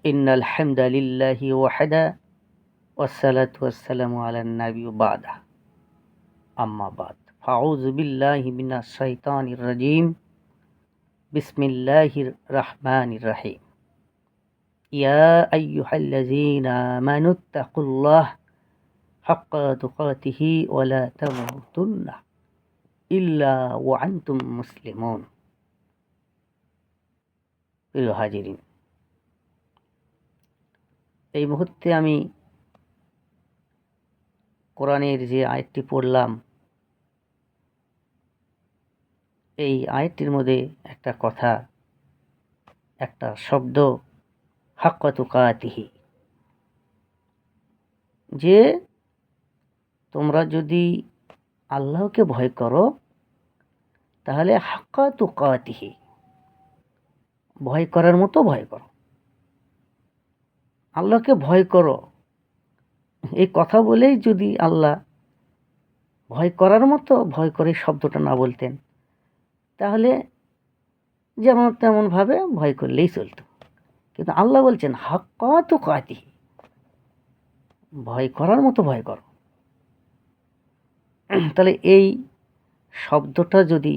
ইন্নাল হামদালিল্লাহি ওয়াহদা ওয়াসসালাতু ওয়াসসালামু আলান নাবি বাদা আম্মা বাদ ফাউযু বিল্লাহি মিনাশ শাইতানির রাজিম বিসমিল্লাহির রহমানির রহিম ইয়া আইয়ুহাল্লাযীনা আমানুত্তাকুল্লাহ হাক্কা তুকাতিহি ওয়া লা তামুতুন্না ইল্লা ওয়া আনতুম মুসলিমুন। প্রিয় হাজিরিন, এই মুহূর্তে আমি কোরআনের যে আয়াতটি পড়লাম, এই আয়াতটির মধ্যে একটা কথা, একটা শব্দ, হাক্কা তুকাতিহি, যে তোমরা যদি আল্লাহকে ভয় করো তাহলে হাক্কা তুকাতিহি, ভয় করার মতো ভয় করো, আল্লাহকে ভয় করো। এই কথা বলেই যদি আল্লাহ ভয় করার মতো ভয় করে শব্দটা না বলতেন, তাহলে যেমন তেমনভাবে ভয় করলেই চলতো। কিন্তু আল্লাহ বলছেন হাক্কা তুকাতিহি, ভয় করার মতো ভয় করো। তাহলে এই শব্দটা যদি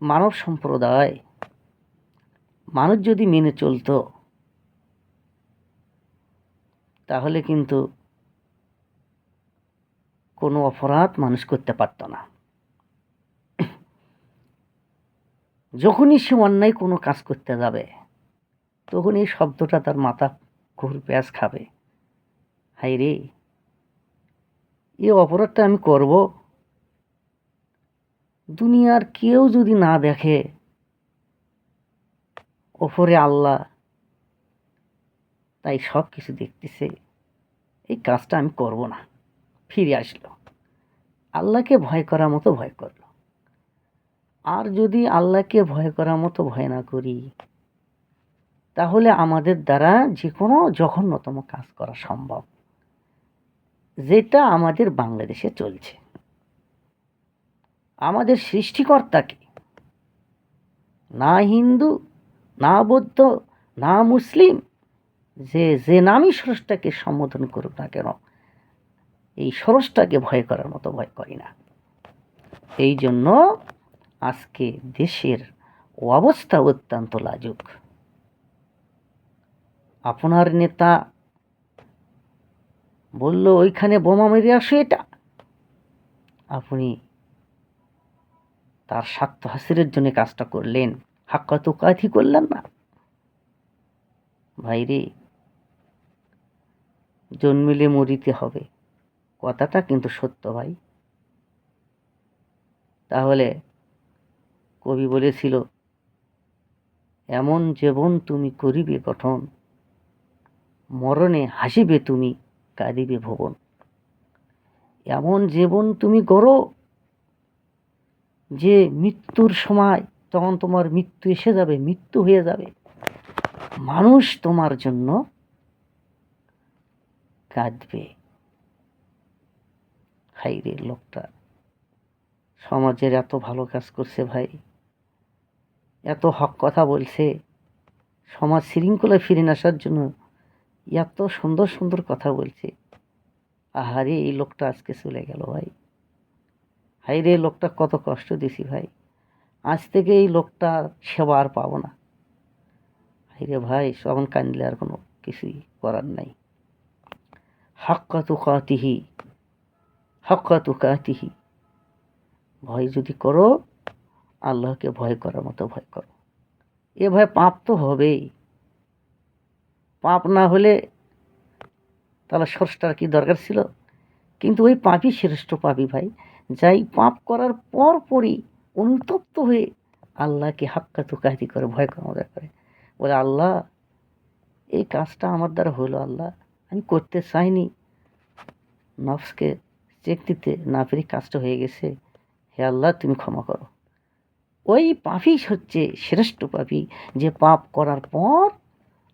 মানব সম্প্রদায়, মানুষ যদি মেনে চলতো, তাহলে কিন্তু কোনো অপরাধ মানুষ করতে পারত না। যখনই সে অন্যায় কোনো কাজ করতে যাবে, তখন এই শব্দটা তার মাথা ঘুর প্যাঁচ খাবে, হাই রে, এই অপরাধটা আমি করব, দুনিয়ার কেউ যদি না দেখে, ওপরে আল্লাহ তাই সব কিছু দেখতেছে, এই কাজটা আমি করব না। ফিরে আসলো, আল্লাহকে ভয় করার মতো ভয় করলো। আর যদি আল্লাহকে ভয় করার মতো ভয় না করি, তাহলে আমাদের দ্বারা যে কোনো জঘন্যতম কাজ করা সম্ভব, যেটা আমাদের বাংলাদেশে চলছে। আমাদের সৃষ্টিকর্তাকে না হিন্দু, না বৌদ্ধ, না মুসলিম, যে নামই স্রষ্টাকে সম্বোধন করুক না কেন, এই স্রষ্টাকে ভয় করার মতো ভয় করি না। এই জন্য আজকে দেশের অবস্থা অত্যন্ত লাজুক। আপনার নেতা বলল ওইখানে বোমা মেরে আসো, এটা আপনি তার স্বার্থ হাসিলের জন্য কাজটা করলেন, হাক্কা তুকাতি করলেন না। ভাইরে, জন্মিলে মরিতে হবে, কথাটা কিন্তু সত্য ভাই। তাহলে কবি বলেছিল, এমন জীবন তুমি করিবে গঠন, মরণে হাসিবে তুমি, কাঁদিবে ভুবন। এমন জীবন তুমি গড়ো যে মৃত্যুর সময়, তখন তোমার মৃত্যু এসে যাবে, মৃত্যু হয়ে যাবে, মানুষ তোমার জন্য কাঁদবে। হাইরে, লোকটা সমাজের এত ভালো কাজ করছে ভাই, এত হক কথা বলছে, সমাজ শৃঙ্খলায় ফিরে আসার জন্য এত সুন্দর সুন্দর কথা বলছে। আহারে, এই লোকটা আজকে চলে গেল ভাই। হাইরে, লোকটা কত কষ্ট দিছি ভাই, আজ থেকে এই লোকটা সেবা আর পাবো না। হাইরে ভাই, তখন কান্দলে আর কোনো কিছুই করার নাই। হাক্কা তুকাতিহি, হাক্কা তুকাতিহি, ভয় যদি করো, আল্লাহকে ভয় করার মতো ভয় করো। এ ভয়, পাপ তো হবেই, পাপ না হলে তাহলে স্রষ্টার কি দরকার ছিল? কিন্তু ওই পাপই শ্রেষ্ঠ পাপী ভাই, যাই পাপ করার পরই অনুতপ্ত হয়ে আল্লাহকে হাক্কা তুকাতি করে ভয় করা মজা করে, বলে আল্লাহ, এই কাজটা আমার দ্বারা হলো, আল্লাহ আমি করতে চাইনি, নফসকে চেক দিতে না পেরে কাজটা হয়ে গেছে, হে আল্লাহ তুমি ক্ষমা করো। ওই পাপই হচ্ছে শ্রেষ্ঠ পাপী, যে পাপ করার পর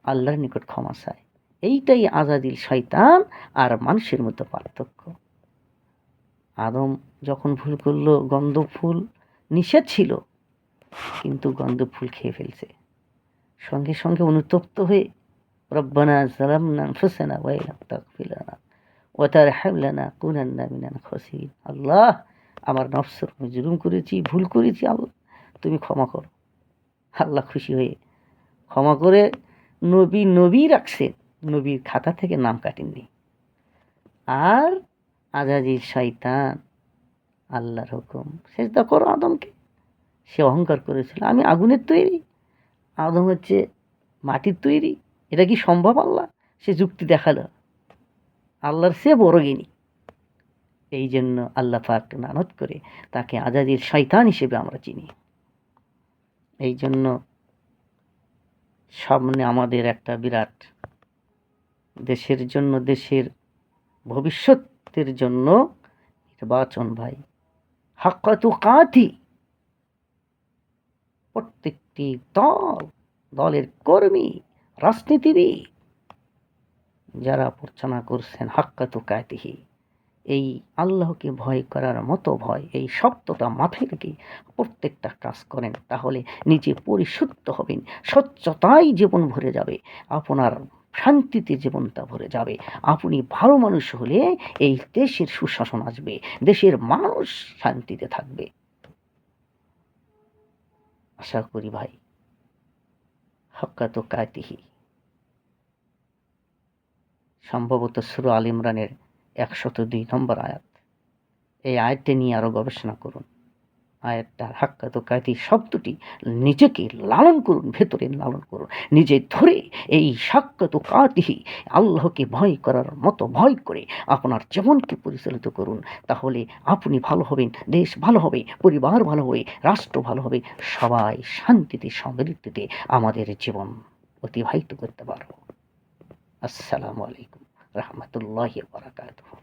আল্লাহর নিকট ক্ষমা চায়। এইটাই আজাদিল শয়তান আর মানুষের মধ্যে পার্থক্য। আদম যখন ভুল করলো, গন্ধ ফুল নিষেধ ছিল, কিন্তু গন্ধ ফুল খেয়ে ফেলছে। সঙ্গে সঙ্গে অনুতপ্ত হয়ে রব্বানা যালামনা আনফুসানা ওয়া ইল্লাম তাগফির লানা ওয়া তারহামনা লানাকুনান্না মিনাল খাসিরিন। আল্লাহ, আমার নফসের উপর জুলুম করেছি, ভুল করেছি, আল্লাহ তুমি ক্ষমা করো। আল্লাহ খুশি হয়ে ক্ষমা করে নবী রাখছেন, নবীর খাতা থেকে নাম কাটেননি। আর আজাজির শয়তান আল্লাহর হুকুম, সেজদা করো আদমকে। সে অহংকার করেছিল আমি আগুনের তৈরি, আদম হচ্ছে মাটির তৈরি, এটা কি সম্ভব? আল্লাহ সে যুক্তি দেখালো, আল্লাহর সে বড় জ্ঞানী। এই জন্য আল্লাহ পাক লানত করে তাকে আজাজির শয়তান হিসেবে আমরা চিনি। এই জন্য সামনে আমাদের একটা বিরাট দেশের জন্য, দেশের ভবিষ্যতের জন্য নির্বাচন ভাই। হাক্কা তুকাতি, প্রত্যেকটি দলের কর্মী, রাজনীতিবিদ যারা প্রার্থনা করছেন হাক্কা তুকাতিহি, এই আল্লাহকে ভয় করার মতো ভয়, এই সত্যতা মাথায় রেখে প্রত্যেকটা কাজ করেন, তাহলে নিজে পরিশুদ্ধ হবেন, স্বচ্ছতায় জীবন ভরে যাবে, আপনার শান্তিতে জীবনটা ভরে যাবে। আপনি ভালো মানুষ হলে এই দেশের সুশাসন আসবে, দেশের মানুষ শান্তিতে থাকবে। আশা করি ভাই হাক্কা তুকাতিহি, সম্ভবত সূরা আল ইমরানের 102 নম্বর আয়াত, এই আয়াতটি নিয়ে আরও গবেষণা করুন। আয়াতটার হাক্কা তুকাতি শব্দটি নিজেকে লালন করুন, ভেতরে লালন করুন, নিজে ধরে এই হাক্কা তুকাতিহি আল্লাহকে ভয় করার মতো ভয় করে আপনার জীবনকে পরিচালিত করুন, তাহলে আপনি ভালো হবেন, দেশ ভালো হবে, পরিবার ভালো হবে, রাষ্ট্র ভালো হবে, সবাই শান্তিতে সমৃদ্ধিতে আমাদের জীবন অতিবাহিত করতে পারব। আসসালামু আলাইকুম রহমতুল্লাহি ওয়া বারাকাতুহু।